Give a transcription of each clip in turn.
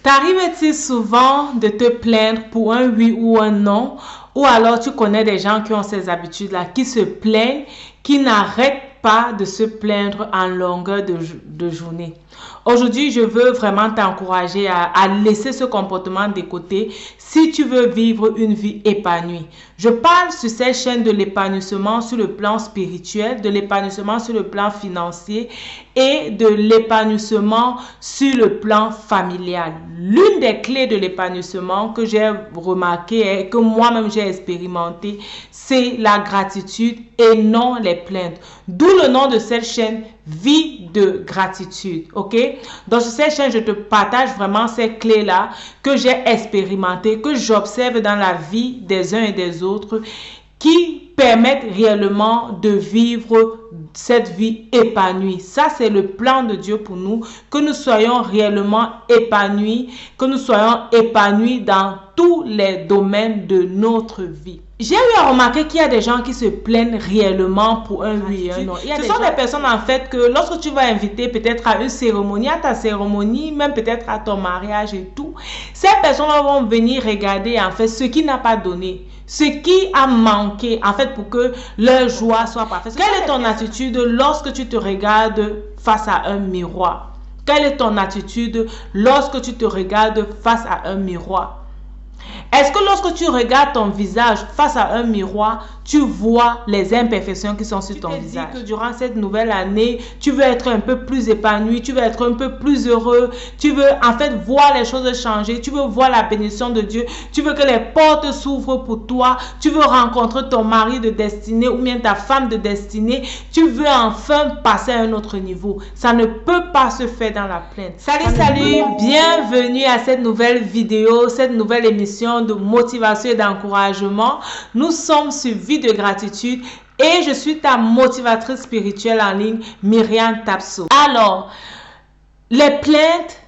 T'arrive-t-il souvent de te plaindre pour un oui ou un non? Ou alors tu connais des gens qui ont ces habitudes-là, qui se plaignent, qui n'arrêtent pas de se plaindre en longueur de journée. Aujourd'hui, je veux vraiment t'encourager à laisser ce comportement de côté si tu veux vivre une vie épanouie. Je parle sur cette chaîne de l'épanouissement sur le plan spirituel, de l'épanouissement sur le plan financier et de l'épanouissement sur le plan familial. L'une des clés de l'épanouissement que j'ai remarqué et que moi-même j'ai expérimenté, c'est la gratitude et non les plaintes. D'où le nom de cette chaîne, Vie de gratitude, ok? Donc sur cette chaîne, je te partage vraiment ces clés-là que j'ai expérimentées, que j'observe dans la vie des uns et des autres, qui permettent réellement de vivre cette vie épanouie. Ça, c'est le plan de Dieu pour nous, que nous soyons réellement épanouis, que nous soyons épanouis dans tous les domaines de notre vie. J'ai eu à remarquer qu'il y a des gens qui se plaignent réellement pour un oui et un non. Ce sont des personnes en fait que lorsque tu vas inviter peut-être à une cérémonie, à ta cérémonie, même peut-être à ton mariage et tout, ces personnes-là vont venir regarder en fait ce qui n'a pas donné, ce qui a manqué en fait pour que leur joie soit parfaite. Quelle est ton attitude lorsque tu te regardes face à un miroir? Quelle est ton attitude lorsque tu te regardes face à un miroir? Est-ce que lorsque tu regardes ton visage face à un miroir, tu vois les imperfections qui sont sur ton visage? Tu te dis que durant cette nouvelle année, tu veux être un peu plus épanoui, tu veux être un peu plus heureux, tu veux en fait voir les choses changer, tu veux voir la bénédiction de Dieu, tu veux que les portes s'ouvrent pour toi, tu veux rencontrer ton mari de destinée ou bien ta femme de destinée, tu veux enfin passer à un autre niveau. Ça ne peut pas se faire dans la plainte. Salut, bienvenue à cette nouvelle vidéo, cette nouvelle émission de motivation et d'encouragement. Nous sommes sur Vie de gratitude et je suis ta motivatrice spirituelle en ligne, Myriam Tapso. Alors, les plaintes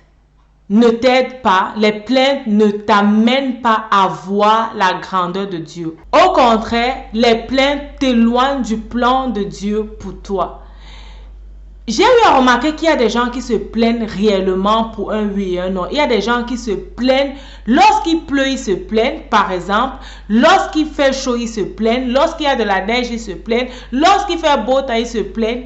ne t'aident pas, les plaintes ne t'amènent pas à voir la grandeur de Dieu. Au contraire, les plaintes t'éloignent du plan de Dieu pour toi. J'ai eu à remarquer qu'il y a des gens qui se plaignent réellement pour un oui et un non. Il y a des gens qui se plaignent lorsqu'il pleut, ils se plaignent, par exemple. Lorsqu'il fait chaud, ils se plaignent. Lorsqu'il y a de la neige, ils se plaignent. Lorsqu'il fait beau temps, ils se plaignent.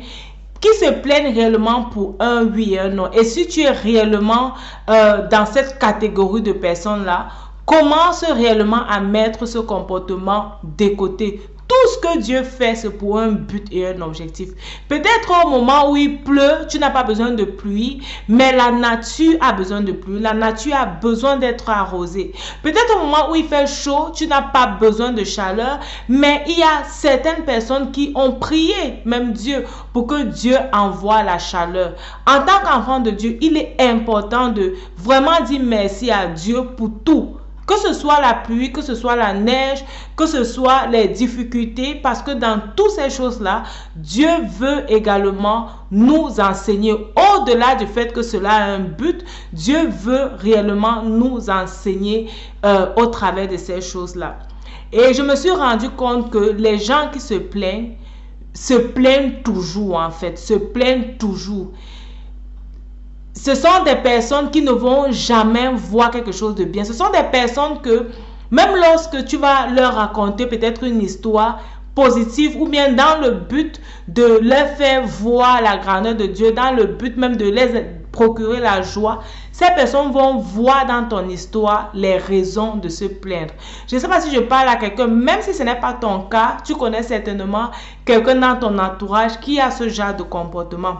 Qui se plaignent réellement pour un oui et un non. Et si tu es réellement dans cette catégorie de personnes-là, commence réellement à mettre ce comportement de côté. Tout ce que Dieu fait, c'est pour un but et un objectif. Peut-être au moment où il pleut, tu n'as pas besoin de pluie, mais la nature a besoin de pluie. La nature a besoin d'être arrosée. Peut-être au moment où il fait chaud, tu n'as pas besoin de chaleur, mais il y a certaines personnes qui ont prié, même Dieu, pour que Dieu envoie la chaleur. En tant qu'enfant de Dieu, il est important de vraiment dire merci à Dieu pour tout. Que ce soit la pluie, que ce soit la neige, que ce soit les difficultés, parce que dans toutes ces choses-là, Dieu veut également nous enseigner. Au-delà du fait que cela a un but, Dieu veut réellement nous enseigner au travers de ces choses-là. Et je me suis rendu compte que les gens qui se plaignent toujours en fait, se plaignent toujours. Ce sont des personnes qui ne vont jamais voir quelque chose de bien. Ce sont des personnes que, même lorsque tu vas leur raconter peut-être une histoire positive ou bien dans le but de leur faire voir la grandeur de Dieu, dans le but même de les procurer la joie, ces personnes vont voir dans ton histoire les raisons de se plaindre. Je ne sais pas si je parle à quelqu'un, même si ce n'est pas ton cas, tu connais certainement quelqu'un dans ton entourage qui a ce genre de comportement.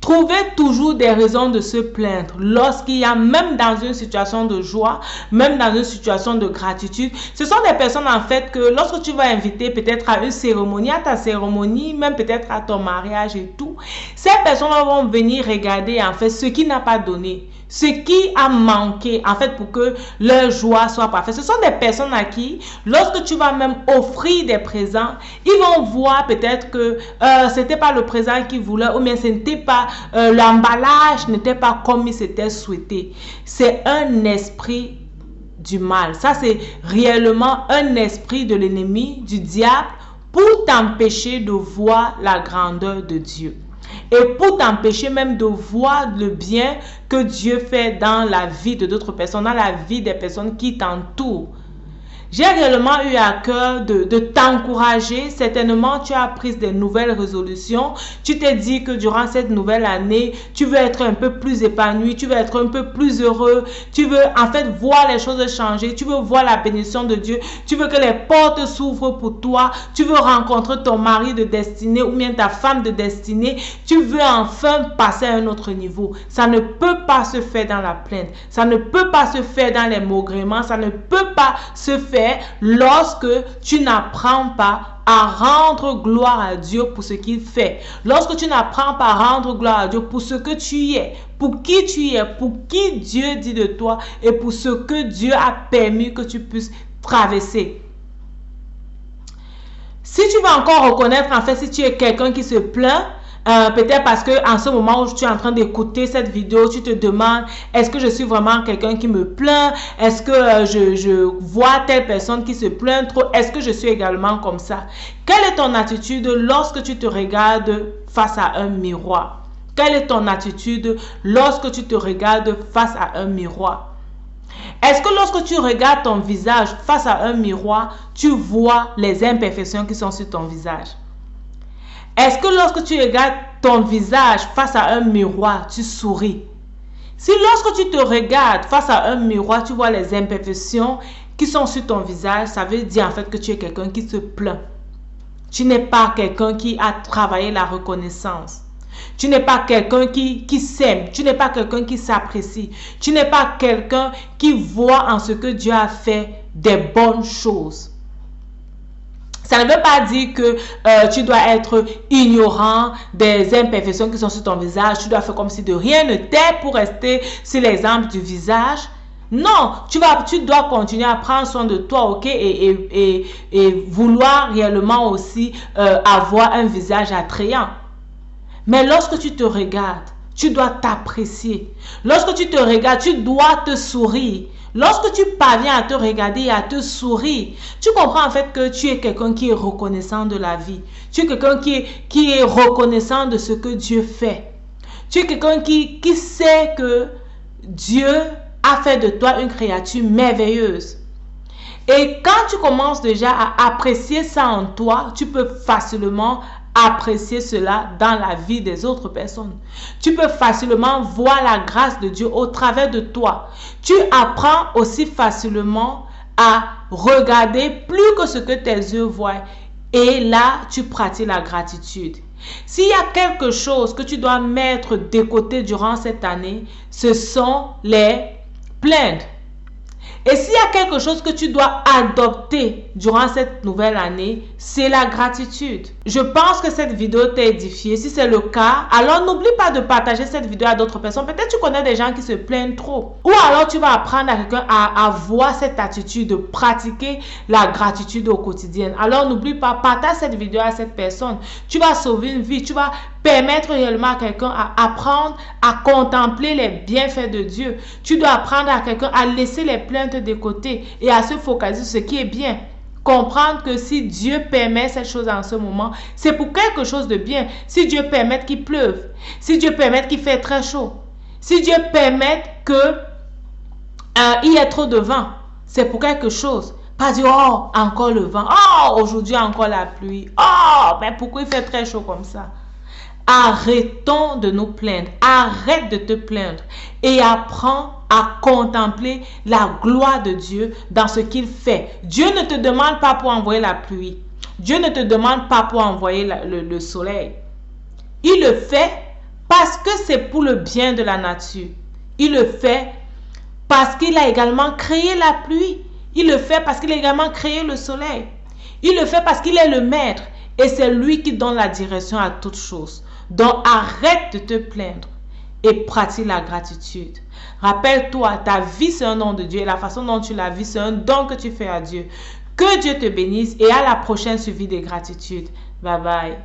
Trouvez toujours des raisons de se plaindre lorsqu'il y a, même dans une situation de joie, même dans une situation de gratitude. Ce sont des personnes en fait que lorsque tu vas inviter peut-être à une cérémonie, à ta cérémonie, même peut-être à ton mariage et tout, ces personnes-là vont venir regarder en fait ce qui n'a pas donné, ce qui a manqué en fait pour que leur joie soit parfaite. Ce sont des personnes à qui, lorsque tu vas même offrir des présents, ils vont voir peut-être que c'était pas le présent qu'ils voulaient ou bien ce n'était pas l'emballage n'était pas comme il s'était souhaité. C'est un esprit du mal. Ça, c'est réellement un esprit de l'ennemi, du diable, pour t'empêcher de voir la grandeur de Dieu. et pour t'empêcher même de voir le bien que Dieu fait dans la vie de d'autres personnes, dans la vie des personnes qui t'entourent. J'ai réellement eu à cœur de t'encourager. Certainement, tu as pris des nouvelles résolutions. Tu t'es dit que durant cette nouvelle année, tu veux être un peu plus épanoui, tu veux être un peu plus heureux. Tu veux en fait voir les choses changer. Tu veux voir la bénédiction de Dieu. Tu veux que les portes s'ouvrent pour toi. Tu veux rencontrer ton mari de destinée ou bien ta femme de destinée. Tu veux enfin passer à un autre niveau. Ça ne peut pas se faire dans la plainte. Ça ne peut pas se faire dans les maugréments. Ça ne peut pas se faire lorsque tu n'apprends pas à rendre gloire à Dieu pour ce qu'il fait. Lorsque tu n'apprends pas à rendre gloire à Dieu pour ce que tu es, pour qui tu es, pour qui Dieu dit de toi et pour ce que Dieu a permis que tu puisses traverser. Si tu vas encore reconnaître, en fait, si tu es quelqu'un qui se plaint, peut-être parce que en ce moment où tu es en train d'écouter cette vidéo, tu te demandes, est-ce que je suis vraiment quelqu'un qui me plaint? Est-ce que je vois telle personne qui se plaint trop? Est-ce que je suis également comme ça? Quelle est ton attitude lorsque tu te regardes face à un miroir? Quelle est ton attitude lorsque tu te regardes face à un miroir? Est-ce que lorsque tu regardes ton visage face à un miroir, tu vois les imperfections qui sont sur ton visage? Est-ce que lorsque tu regardes ton visage face à un miroir, tu souris? Si lorsque tu te regardes face à un miroir, tu vois les imperfections qui sont sur ton visage, ça veut dire en fait que tu es quelqu'un qui se plaint. Tu n'es pas quelqu'un qui a travaillé la reconnaissance. Tu n'es pas quelqu'un qui s'aime. Tu n'es pas quelqu'un qui s'apprécie. Tu n'es pas quelqu'un qui voit en ce que Dieu a fait des bonnes choses. Ça ne veut pas dire que tu dois être ignorant des imperfections qui sont sur ton visage. Tu dois faire comme si de rien n'était pour rester sur l'exemple du visage. Non, tu dois continuer à prendre soin de toi, ok, et vouloir réellement aussi avoir un visage attrayant. Mais lorsque tu te regardes, tu dois t'apprécier. Lorsque tu te regardes, tu dois te sourire. Lorsque tu parviens à te regarder et à te sourire, tu comprends en fait que tu es quelqu'un qui est reconnaissant de la vie. Tu es quelqu'un qui est reconnaissant de ce que Dieu fait. Tu es quelqu'un qui sait que Dieu a fait de toi une créature merveilleuse. Et quand tu commences déjà à apprécier ça en toi, tu peux facilement apprécier cela dans la vie des autres personnes. Tu peux facilement voir la grâce de Dieu au travers de toi. Tu apprends aussi facilement à regarder plus que ce que tes yeux voient. Et là, tu pratiques la gratitude. S'il y a quelque chose que tu dois mettre de côté durant cette année, ce sont les plaintes. Et s'il y a quelque chose que tu dois adopter durant cette nouvelle année, c'est la gratitude. Je pense que cette vidéo t'a édifié. Si c'est le cas, alors n'oublie pas de partager cette vidéo à d'autres personnes. Peut-être tu connais des gens qui se plaignent trop. Ou alors tu vas apprendre à quelqu'un à avoir cette attitude de pratiquer la gratitude au quotidien. Alors n'oublie pas, partage cette vidéo à cette personne. Tu vas sauver une vie. Tu vas permettre réellement à quelqu'un à apprendre à contempler les bienfaits de Dieu. Tu dois apprendre à quelqu'un à laisser les plaintes de côté et à se focaliser sur ce qui est bien. Comprendre que si Dieu permet cette chose en ce moment, c'est pour quelque chose de bien. Si Dieu permet qu'il pleuve, si Dieu permet qu'il fait très chaud, si Dieu permet que il y ait trop de vent, c'est pour quelque chose. Pas dire, oh, encore le vent, oh, aujourd'hui encore la pluie, oh, mais pourquoi il fait très chaud comme ça? Arrêtons de nous plaindre. Arrête de te plaindre et apprends à contempler la gloire de Dieu dans ce qu'il fait. Dieu ne te demande pas pour envoyer la pluie. Dieu ne te demande pas pour envoyer le soleil. Il le fait parce que c'est pour le bien de la nature. Il le fait parce qu'il a également créé la pluie. Il le fait parce qu'il a également créé le soleil. Il le fait parce qu'il est le maître et c'est lui qui donne la direction à toutes choses. Donc arrête de te plaindre et pratique la gratitude. Rappelle-toi, ta vie c'est un don de Dieu et la façon dont tu la vis c'est un don que tu fais à Dieu. Que Dieu te bénisse et à la prochaine suivi de gratitude. Bye bye.